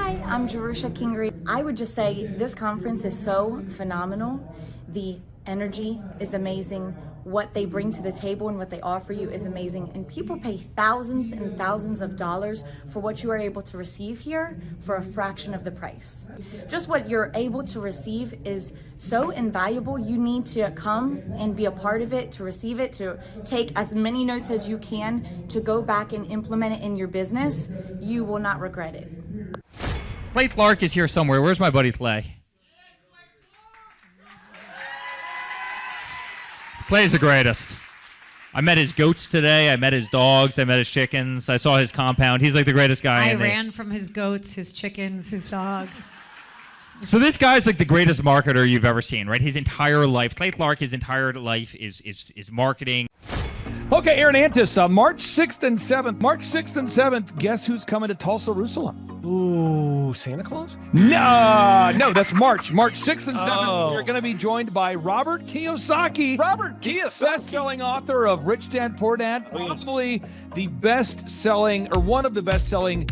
Hi, I'm Jerusha Kingery. I would just say this conference is so phenomenal. The energy is amazing. What they bring to the table and what they offer you is amazing. And people pay thousands and thousands of dollars for what you are able to receive here for a fraction of the price. Just what you're able to receive is so invaluable. You need to come and be a part of it, to receive it, to take as many notes as you can, to go back and implement it in your business. You will not regret it. Clay Clark is here somewhere. Where's my buddy Clay? Clay's the greatest. I met his goats today. I met his dogs. I met his chickens. I saw his compound. He's like the greatest guy. I ran from his goats, his chickens, his dogs. So this guy's like the greatest marketer you've ever seen, right? His entire life, Clay Clark, his entire life is marketing. Okay, Aaron Antis, March 6th and 7th. March 6th and 7th, guess who's coming to Tulsa, Jerusalem? Ooh, Santa Claus? No, that's March. March 6th and 7th, Oh. you're going to be joined by Robert Kiyosaki. Robert Kiyosaki. Best-selling author of Rich Dad, Poor Dad. Probably the best-selling, or one of the best-selling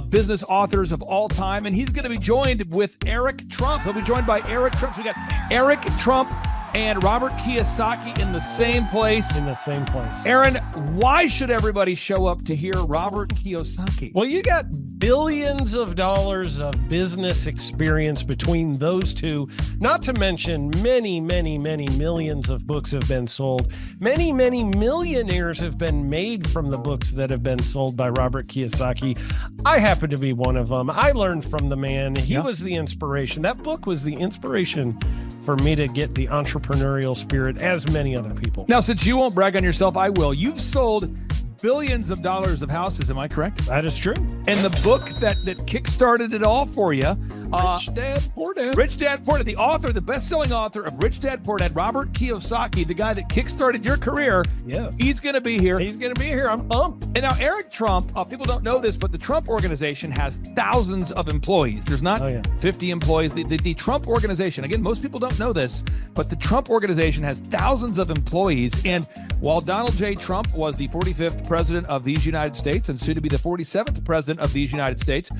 business authors of all time. And he's going to be joined with Eric Trump. He'll be joined by Eric Trump. So we got Eric Trump and Robert Kiyosaki in the same place. In the same place. Aaron, why should everybody show up to hear Robert Kiyosaki? Well, you got billions of dollars of business experience between those two, not to mention many, many, many millions of books have been sold. Many, many millionaires have been made from the books that have been sold by Robert Kiyosaki. I happen to be one of them. I learned from the man. He was the inspiration. That book was the inspiration for me to get the entrepreneurial spirit, as many other people. Now, since you won't brag on yourself, I will. You've sold billions of dollars of houses, am I correct? That is true. And the book that kickstarted it all for you, Rich Dad, Poor Dad. Rich Dad, Poor Dad, the author, the best-selling author of Rich Dad, Poor Dad, Robert Kiyosaki, the guy that kickstarted your career. Yeah. He's going to be here. He's going to be here. I'm pumped. And now Eric Trump, people don't know this, but the Trump organization has thousands of employees. There's not 50 employees. The Trump organization, again, most people don't know this, but the Trump organization has thousands of employees. And while Donald J. Trump was the 45th president of these United States and soon to be the 47th president of these United States,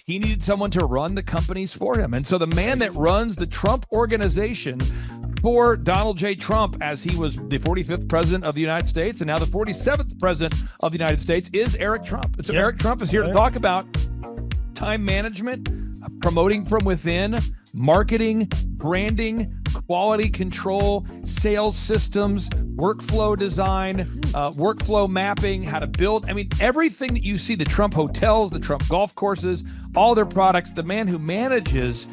he needed someone to run the companies for him. And so the man that runs the Trump organization for Donald J. Trump, as he was the 45th president of the United States and now the 47th president of the United States, is Eric Trump. And so Eric Trump is here to talk about time management, promoting from within, marketing, branding, quality control, sales systems, workflow design, workflow mapping, how to build. I mean, everything that you see, the Trump hotels, the Trump golf courses, all their products, the man who manages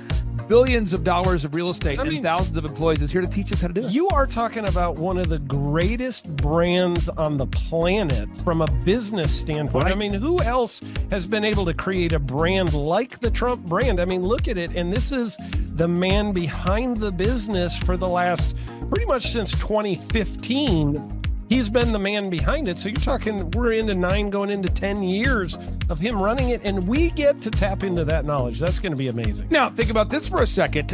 billions of dollars of real estate and thousands of employees is here to teach us how to do it. You are talking about one of the greatest brands on the planet from a business standpoint. Right. I mean, who else has been able to create a brand like the Trump brand? I mean, look at it. And this is the man behind the business for the last, pretty much since 2015. He's been the man behind it. So you're talking, we're into 9 going into 10 years of him running it, and we get to tap into that knowledge. That's going to be amazing. Now, think about this for a second.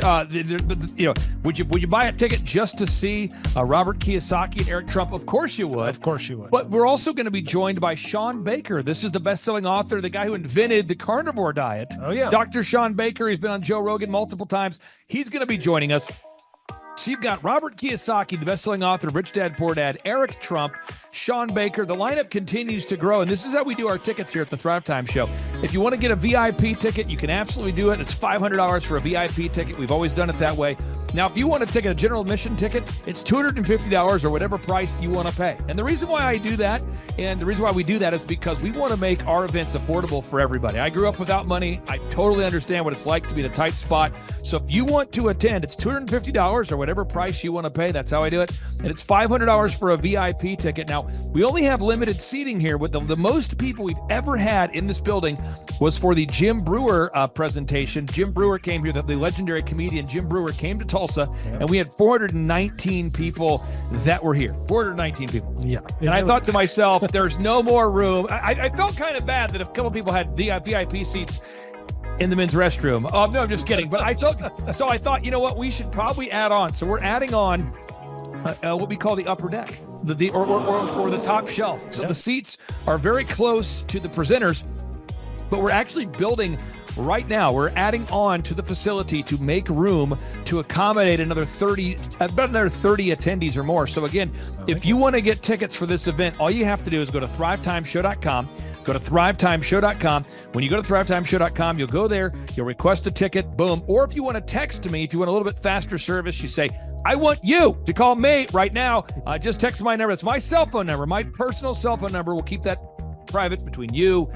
Would you buy a ticket just to see Robert Kiyosaki and Eric Trump? Of course you would. Of course you would. But we're also going to be joined by Sean Baker. This is the best-selling author, the guy who invented the carnivore diet. Oh, yeah. Dr. Sean Baker. He's been on Joe Rogan multiple times. He's going to be joining us. So you've got Robert Kiyosaki, the best-selling author of Rich Dad, Poor Dad, Eric Trump, Sean Baker. The lineup continues to grow, and this is how we do our tickets here at the Thrivetime Show. If you want to get a VIP ticket, you can absolutely do it. It's $500 for a VIP ticket. We've always done it that way. Now, if you want to take a general admission ticket, it's $250 or whatever price you want to pay. And the reason why I do that, and the reason why we do that, is because we want to make our events affordable for everybody. I grew up without money. I totally understand what it's like to be in a tight spot. So if you want to attend, it's $250 or whatever price you want to pay. That's how I do it. And it's $500 for a VIP ticket. Now, we only have limited seating here. With the most people we've ever had in this building was for the Jim Brewer presentation. Jim Brewer came here, the legendary comedian Jim Brewer came to Tulsa, and we had 419 people that were here. 419 people. Yeah. And I thought to myself, there's no more room. I felt kind of bad that a couple people had VIP seats in the men's restroom. No, I'm just kidding. But I thought, you know what, we should probably add on. So we're adding on what we call the upper deck, or the top shelf. So the seats are very close to the presenters, but we're actually building right now. We're adding on to the facility to make room to accommodate about another 30 attendees or more. So again, if you want to get tickets for this event, all you have to do is go to thrivetimeshow.com. Go to thrivetimeshow.com. When you go to thrivetimeshow.com, you'll go there, you'll request a ticket, boom. Or if you want to text me, if you want a little bit faster service, you say, I want you to call me right now. Just text my number. It's my cell phone number, my personal cell phone number. We'll keep that private between you,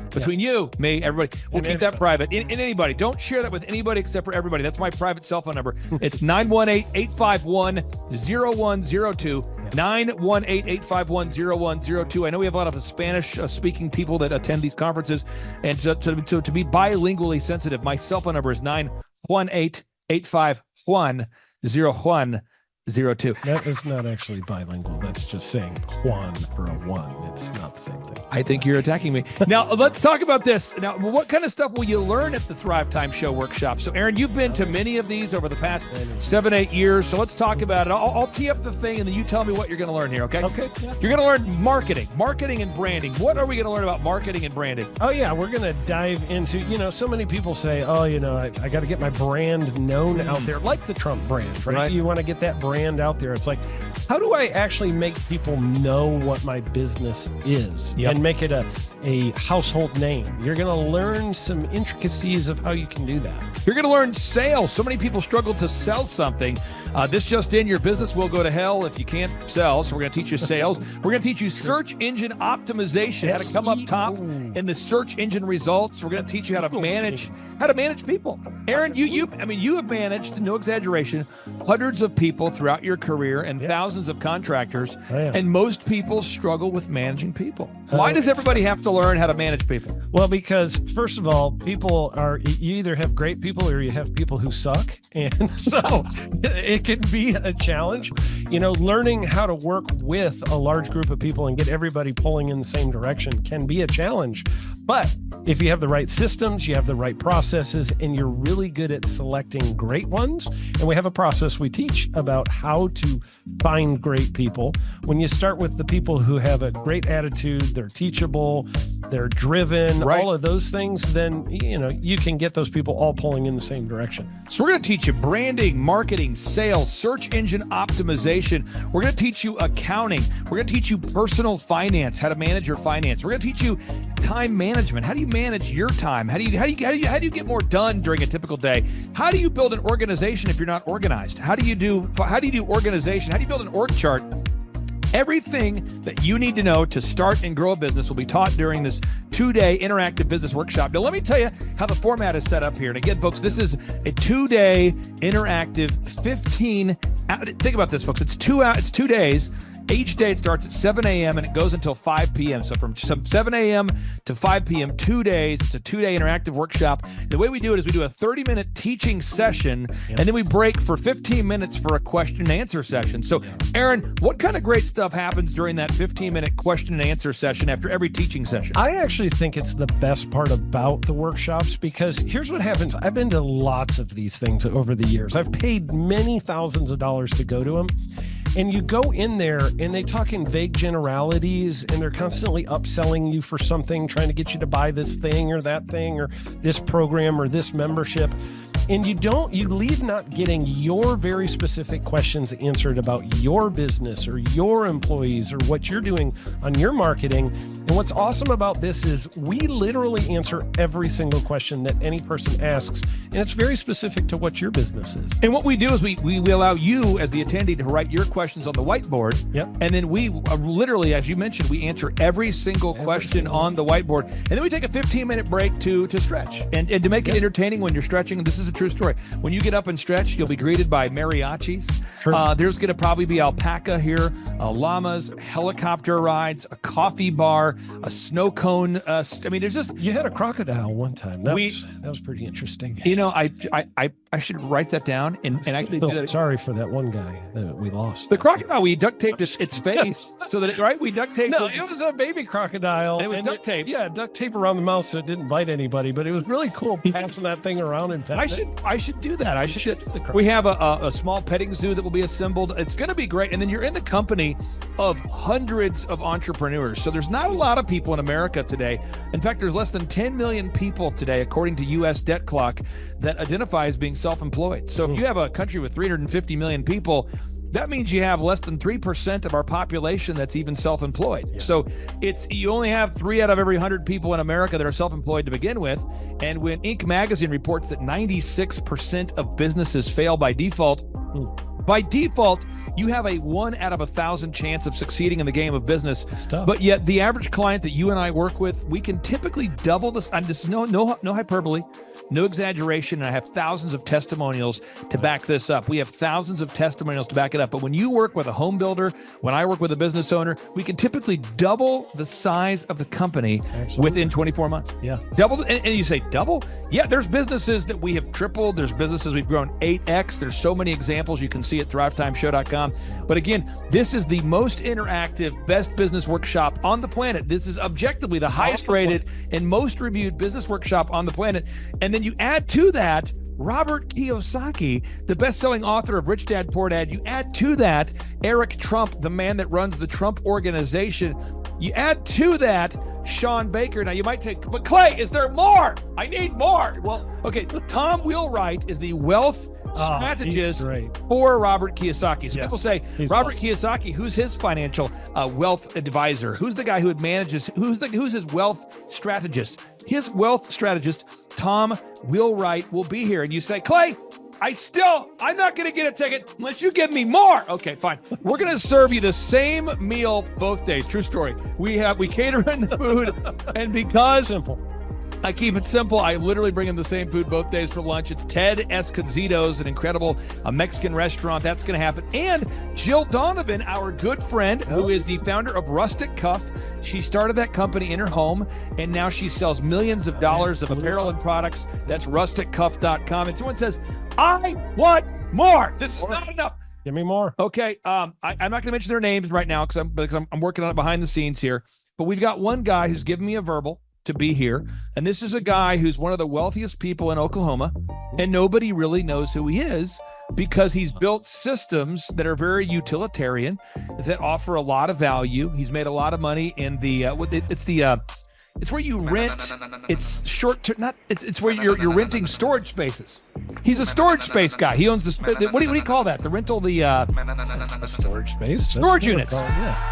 me, everybody. We'll keep that private. And anybody, don't share that with anybody except for everybody. That's my private cell phone number. It's 918-851-0102. 918-851-0102. I know we have a lot of Spanish-speaking people that attend these conferences, and so to be bilingually sensitive, my cell phone number is 918-851-0102. That is not actually bilingual. That's just saying Juan for a one. It's not the same thing. I think you're attacking me. Now, let's talk about this. Now, what kind of stuff will you learn at the Thrivetime Show workshop? So, Aaron, you've been to many of these over the past 7-8 years. So let's talk about it. I'll tee up the thing, and then you tell me what you're going to learn here, okay? Okay. You're going to learn marketing and branding. What are we going to learn about marketing and branding? Oh, yeah. We're going to dive into, so many people say, I got to get my brand known out there, like the Trump brand, right? You want to get that brand out there. It's like, how do I actually make people know what my business is and make it a household name? You're going to learn some intricacies of how you can do that. You're going to learn sales. So many people struggle to sell something. This just in, your business will go to hell if you can't sell. So we're going to teach you sales. We're going to teach you search engine optimization, how to come up top in the search engine results. We're going to teach you how to manage people. Aaron, you have managed, no exaggeration, hundreds of people throughout your career and thousands of contractors. And most people struggle with managing people. Why does everybody have to learn how to manage people? Well, because first of all, you either have great people or you have people who suck. And so it can be a challenge. Learning how to work with a large group of people and get everybody pulling in the same direction can be a challenge. But if you have the right systems, you have the right processes, and you're really good at selecting great ones, and we have a process we teach about how to find great people. When you start with the people who have a great attitude, they're teachable, they're driven, all of those things, then you can get those people all pulling in the same direction. So we're going to teach you branding, marketing, sales, search engine optimization. We're going to teach you accounting. We're going to teach you personal finance, how to manage your finance. We're going to teach you time management. How do you manage your time? How do you get more done during a typical day? How do you build an organization if you're not organized? How do you do organization? How do you build an org chart? Everything that you need to know to start and grow a business will be taught during this 2-day interactive business workshop. Now, let me tell you how the format is set up here. And again, folks, this is a 2-day interactive 15. Think about this, folks. It's 2 days. Each day it starts at 7 a.m. and it goes until 5 p.m. So from 7 a.m. to 5 p.m., 2 days. It's a 2-day interactive workshop. The way we do it is we do a 30-minute teaching session, and then we break for 15 minutes for a question and answer session. So, Aaron, what kind of great stuff happens during that 15-minute question and answer session after every teaching session? I actually think it's the best part about the workshops, because here's what happens. I've been to lots of these things over the years. I've paid many thousands of dollars to go to them. And you go in there and they talk in vague generalities, and they're constantly upselling you for something, trying to get you to buy this thing or that thing or this program or this membership. And you leave not getting your very specific questions answered about your business or your employees or what you're doing on your marketing. And what's awesome about this is we literally answer every single question that any person asks, and it's very specific to what your business is. And what we do is we allow you as the attendee to write your questions on the whiteboard. And then we literally, as you mentioned, we answer every single question on the whiteboard. And then we take a 15-minute break to stretch and to make it entertaining when you're stretching. This is a true story. When you get up and stretch, you'll be greeted by mariachis. There's going to probably be alpaca here, llamas, helicopter rides, a coffee bar, a snow cone. There's just... You had a crocodile one time. That was pretty interesting. I should write that down and actually do that. Sorry for that one guy that we lost. The crocodile, we duct taped its face so that we duct taped. No, it was a baby crocodile. And it was duct tape. Duct tape around the mouth so it didn't bite anybody. But it was really cool passing that thing around and petting it. I should do that. We have a small petting zoo that will be assembled. It's going to be great. And then you're in the company of hundreds of entrepreneurs. So there's not a lot of people in America today. In fact, there's less than 10 million people today, according to U.S. Debt Clock, that identify as being self-employed. So if you have a country with 350 million people, that means you have less than 3% of our population that's even self-employed. Yeah. So you only have 3 out of every 100 people in America that are self-employed to begin with. And when Inc. magazine reports that 96% of businesses fail by default, you have a 1 out of 1,000 chance of succeeding in the game of business. It's tough. But yet the average client that you and I work with, we can typically double this. And this is no hyperbole, no exaggeration. And I have thousands of testimonials to back this up. We have thousands of testimonials to back it up. But when you work with a home builder, when I work with a business owner, we can typically double the size of the company within 24 months. Yeah. Double. And you say double? Yeah, there's businesses that we have tripled. There's businesses we've grown 8x. There's so many examples you can see at thrivetimeshow.com. But again, this is the most interactive, best business workshop on the planet. This is objectively the highest rated and most reviewed business workshop on the planet. And then you add to that Robert Kiyosaki, the best-selling author of Rich Dad, Poor Dad. You add to that Eric Trump, the man that runs the Trump Organization. You add to that Sean Baker. Now you might say, but Clay, is there more? I need more. Well, okay, Tom Wheelwright is the wealth strategist for Robert Kiyosaki. So people say, Robert Kiyosaki, who's his financial wealth advisor? Who's the guy who manages, who's his wealth strategist? His wealth strategist, Tom Wheelwright, will be here. And you say, Clay, I'm not going to get a ticket unless you give me more. Okay, fine. We're going to serve you the same meal both days. True story. We cater in the food, and because I keep it simple, I literally bring in the same food both days for lunch. It's Ted Escondido's, an incredible Mexican restaurant. That's going to happen. And Jill Donovan, our good friend, who is the founder of Rustic Cuff. She started that company in her home, and now she sells millions of dollars of apparel and products. That's rusticcuff.com. And someone says, I want more. This is not enough. Give me more. Okay. I'm not going to mention their names right now because I'm working on it behind the scenes here. But we've got one guy who's given me a verbal to be here. And this is a guy who's one of the wealthiest people in Oklahoma, and nobody really knows who he is because he's built systems that are very utilitarian, that offer a lot of value. He's made a lot of money in the it's where you rent. It's short term. It's where you're renting storage spaces. He's a storage space guy. He owns the what do you call that? The rental, storage space. Storage units.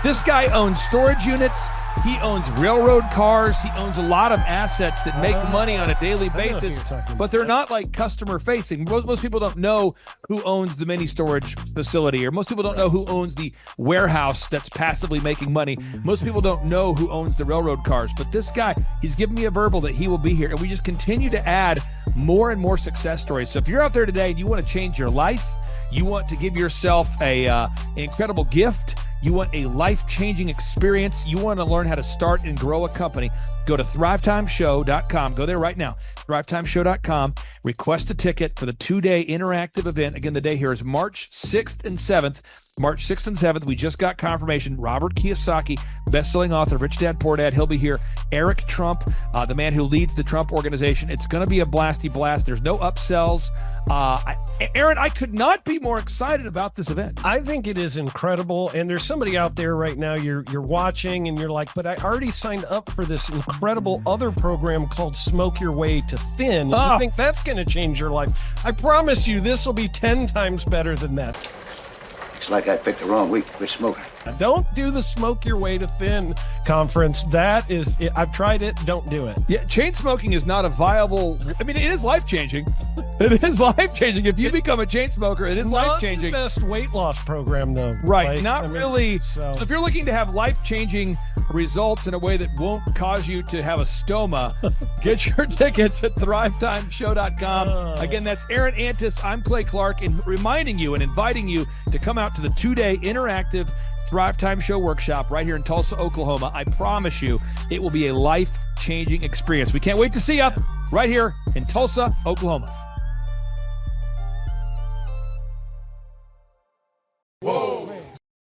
This guy owns storage units. He owns railroad cars. He owns a lot of assets that make money on a daily basis, but they're not like customer facing. Most people don't know who owns the mini storage facility, or most people don't know who owns the warehouse that's passively making money. Most people don't know who owns the railroad cars, but this guy, he's given me a verbal that he will be here, and we just continue to add more and more success stories. So if you're out there today and you want to change your life, you want to give yourself an incredible gift, you want a life-changing experience, you want to learn how to start and grow a company, go to thrivetimeshow.com. Go there right now, thrivetimeshow.com. Request a ticket for the 2-day interactive event. Again, the day here is March 6th and 7th. March 6th and 7th, we just got confirmation. Robert Kiyosaki, best-selling author, Rich Dad, Poor Dad, he'll be here. Eric Trump, the man who leads the Trump Organization. It's going to be a blasty blast. There's no upsells. Aaron, I could not be more excited about this event. I think it is incredible. And there's somebody out there right now, you're watching and you're like, but I already signed up for this incredible other program called Smoke Your Way to Thin. You think that's going to change your life? I promise you this will be 10 times better than that. Looks like I picked the wrong week to quit smoking. Don't do the Smoke Your Way to Thin conference. That is, I've tried it. Don't do it. Yeah, chain smoking is not a viable. I mean, it is life-changing. It is life-changing. If you become a chain smoker, it is life-changing. Not the best weight loss program, though. Right, really. So if you're looking to have life-changing results in a way that won't cause you to have a stoma, get your tickets at thrivetimeshow.com. Again, that's Aaron Antis. I'm Clay Clark, and reminding you and inviting you to come out to the 2-day interactive Thrive Time Show workshop right here in Tulsa, Oklahoma. I promise you it will be a life-changing experience. We can't wait to see you right here in Tulsa, Oklahoma.